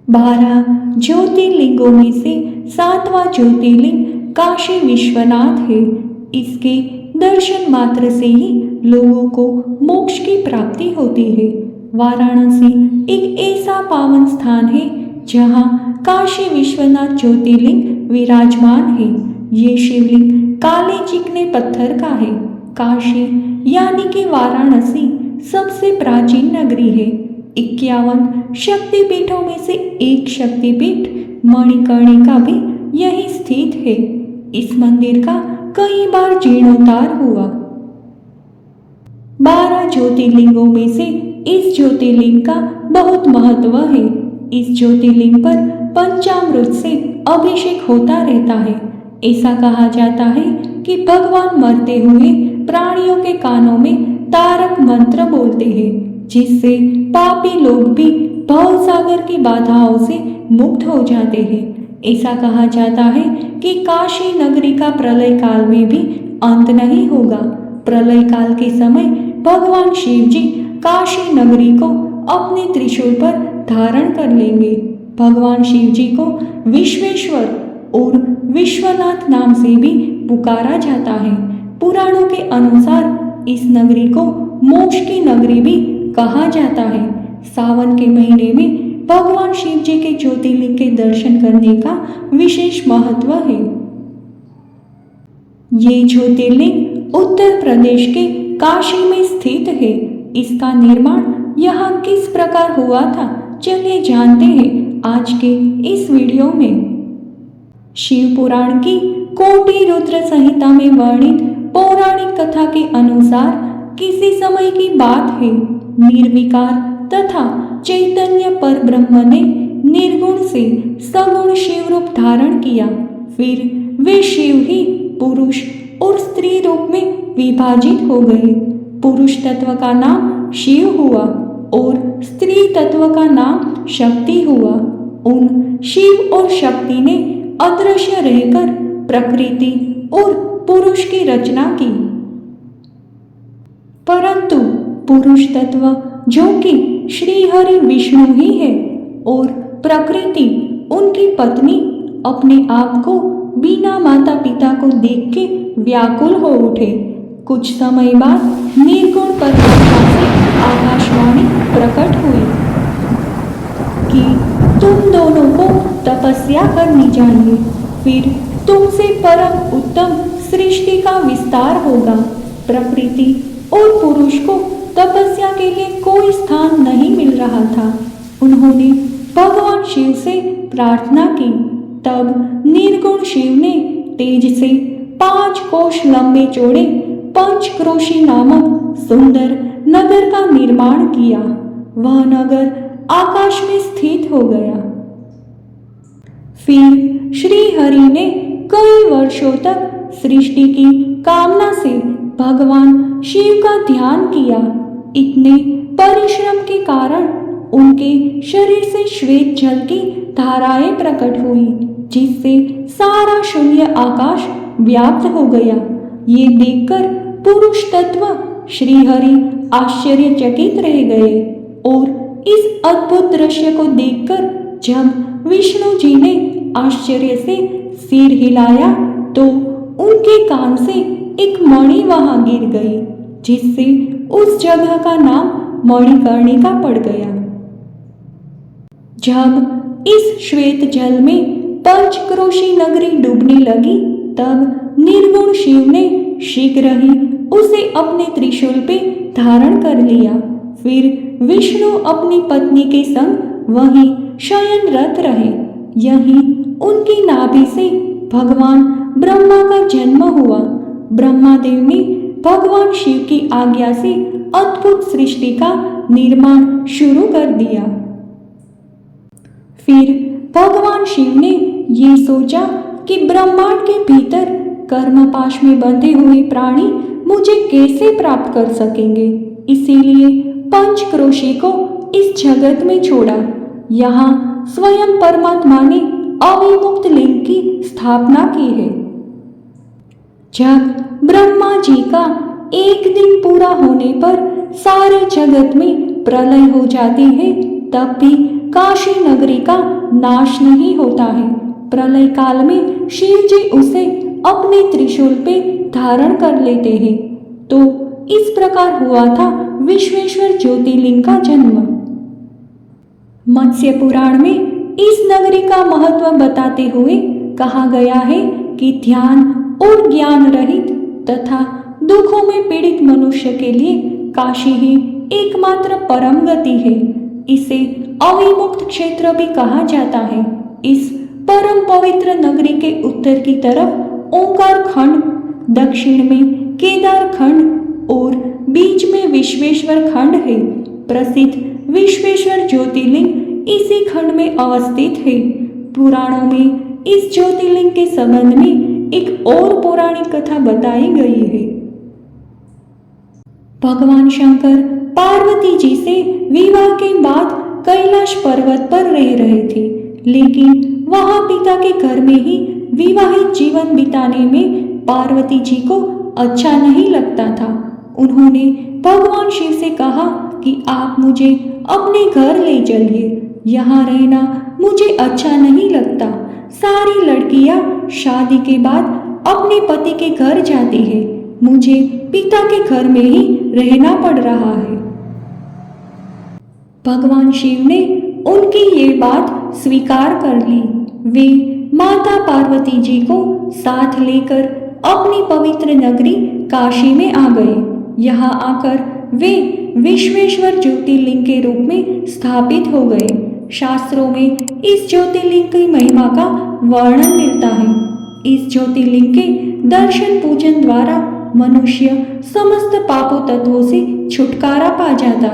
12 ज्योतिर्लिंगों में से 7वां ज्योतिर्लिंग काशी विश्वनाथ है। इसके दर्शन मात्र से ही लोगों को मोक्ष की प्राप्ति होती है। वाराणसी एक ऐसा पावन स्थान है जहाँ काशी विश्वनाथ ज्योतिर्लिंग विराजमान है। ये शिवलिंग काले चिकने पत्थर का है। काशी यानी कि वाराणसी सबसे प्राचीन नगरी है। 51 शक्तिपीठों में से एक शक्तिपीठ मणिकर्णिका भी यही स्थित है। इस मंदिर का कई बार जीर्णोद्धार हुआ। 12 ज्योतिर्लिंगों में से इस ज्योतिर्लिंग का बहुत महत्व है। इस ज्योतिर्लिंग पर पंचामृत से अभिषेक होता रहता है। ऐसा कहा जाता है कि भगवान मरते हुए प्राणियों के कानों में तारक मंत्र बोलते हैं, जिससे पापी लोग भी भवसागर की बाधाओं से मुक्त हो जाते हैं। ऐसा कहा जाता है कि काशी नगरी का प्रलय काल में भी अंत नहीं होगा। प्रलय काल के समय भगवान शिव जी काशी नगरी को अपने त्रिशूल पर धारण कर लेंगे। भगवान शिव जी को विश्वेश्वर और विश्वनाथ नाम से भी पुकारा जाता है। पुराणों के अनुसार इस नगरी को मोक्ष की नगरी भी कहा जाता है। सावन के महीने में भगवान शिव जी के ज्योतिर्लिंग के दर्शन करने का विशेष महत्व है। ये ज्योतिर्लिंग उत्तर प्रदेश के काशी में स्थित है। इसका निर्माण यहाँ किस प्रकार हुआ था, चलिए जानते हैं आज के इस वीडियो में। शिव पुराण की कोटि रुद्र संहिता में वर्णित पौराणिक कथा के अनुसार किसी समय की बात है। निर्विकार तथा चैतन्य पर ब्रह्म ने निर्गुण से सगुण शिव रूप धारण किया। फिर वे शिव ही पुरुष और स्त्री रूप में विभाजित हो गए। पुरुष तत्व का नाम शिव हुआ और स्त्री तत्व का नाम शक्ति हुआ। उन शिव और शक्ति ने अदृश्य रहकर प्रकृति और पुरुष की रचना की। परंतु पुरुष तत्व जो कि श्री हरि विष्णु ही है और प्रकृति उनकी पत्नी अपने आप को बिना माता पिता को देख के व्याकुल हो उठे। कुछ समय बाद निर्गुण परमात्मा से आकाशवाणी प्रकट हुई कि तुम दोनों को तपस्या करनी चाहिए, फिर तुमसे परम उत्तम सृष्टि का विस्तार होगा। प्रकृति और पुरुष को तपस्या के लिए कोई स्थान नहीं मिल रहा था। उन्होंने भगवान शिव से प्रार्थना की। तब निर्गुण शिव ने तेज से 5 कोश लंबे चौड़े पंचक्रोशी नामक सुंदर नगर का निर्माण किया। वह नगर आकाश में स्थित हो गया। फिर श्री हरि ने कई वर्षों तक सृष्टि की कामना से भगवान शिव का ध्यान किया। इतने परिश्रम के कारण उनके शरीर से श्वेत जल की धाराएं प्रकट हुई, जिससे सारा शून्य आकाश व्याप्त हो गया। ये देखकर पुरुष तत्व श्री हरि आश्चर्यचकित रह गए और इस अद्भुत दृश्य को देखकर जब विष्णु जी ने आश्चर्य से सिर हिलाया तो उनके कान से एक मणि वहां गिर गई, जिससे उस जगह का नाम मणिकर्णिका पड़ गया। जब इस श्वेत जल में पंचक्रोशी नगरी डूबने लगी तब निर्गुण शिव ने शीघ्र ही उसे अपने त्रिशूल पे धारण कर लिया। फिर विष्णु अपनी पत्नी के संग वहीं शयनरत रहे। यहीं उनकी नाभि से भगवान ब्रह्मा का जन्म हुआ। ब्रह्मादेव ने भगवान शिव की आज्ञा से अद्भुत सृष्टि का निर्माण शुरू कर दिया। फिर भगवान शिव ने ये सोचा कि ब्रह्मांड के भीतर कर्मपाश में बंधे हुए प्राणी मुझे कैसे प्राप्त कर सकेंगे। इसीलिए पंचक्रोशी को इस जगत में छोड़ा। यहाँ स्वयं परमात्मा ने अविमुक्त लिंग की स्थापना की है। जब ब्रह्मा जी का एक दिन पूरा होने पर सारे जगत में प्रलय हो जाती है तब भी काशी नगरी का नाश नहीं होता है। प्रलय काल में शिव जी उसे अपने त्रिशूल पे धारण कर लेते हैं। तो इस प्रकार हुआ था विश्वेश्वर ज्योतिर्लिंग का जन्म। मत्स्य पुराण में इस नगरी का महत्व बताते हुए कहा गया है कि ध्यान और ज्ञान रहित तथा दुखों में पीड़ित मनुष्य के लिए काशी ही एकमात्र परम गति है। इसे अविमुक्त क्षेत्र भी कहा जाता है। इस परम पवित्र नगरी के उत्तर की तरफ ओंकार खंड, दक्षिण में केदार खंड और बीच में विश्वेश्वर खंड है। प्रसिद्ध विश्वेश्वर ज्योतिर्लिंग इसी खंड में अवस्थित है। पुराणों में इस ज्योतिर्लिंग के संबंध में एक और पौराणिक कथा बताई गई है। भगवान शंकर पार्वती जी से विवाह के बाद कैलाश पर्वत पर रह रहे थे, लेकिन वहां पिता के घर में ही विवाहित जीवन बिताने में पार्वती जी को अच्छा नहीं लगता था। उन्होंने भगवान शिव से कहा कि आप मुझे अपने घर ले चलिए, यहाँ रहना मुझे अच्छा नहीं लगता। सारी लड़कियां शादी के बाद अपने पति के घर जाती है, मुझे पिता के घर में ही रहना पड़ रहा है। भगवान शिव ने उनकी ये बात स्वीकार कर ली। वे माता पार्वती जी को साथ लेकर अपनी पवित्र नगरी काशी में आ गए। यहाँ आकर वे विश्वेश्वर ज्योतिर्लिंग के रूप में स्थापित हो गए। शास्त्रों में इस ज्योतिर्लिंग की महिमा का वर्णन मिलता है। इस ज्योतिर्लिंग के दर्शन पूजन द्वारा मनुष्य समस्त पापों तत्वों से छुटकारा पा जाता है।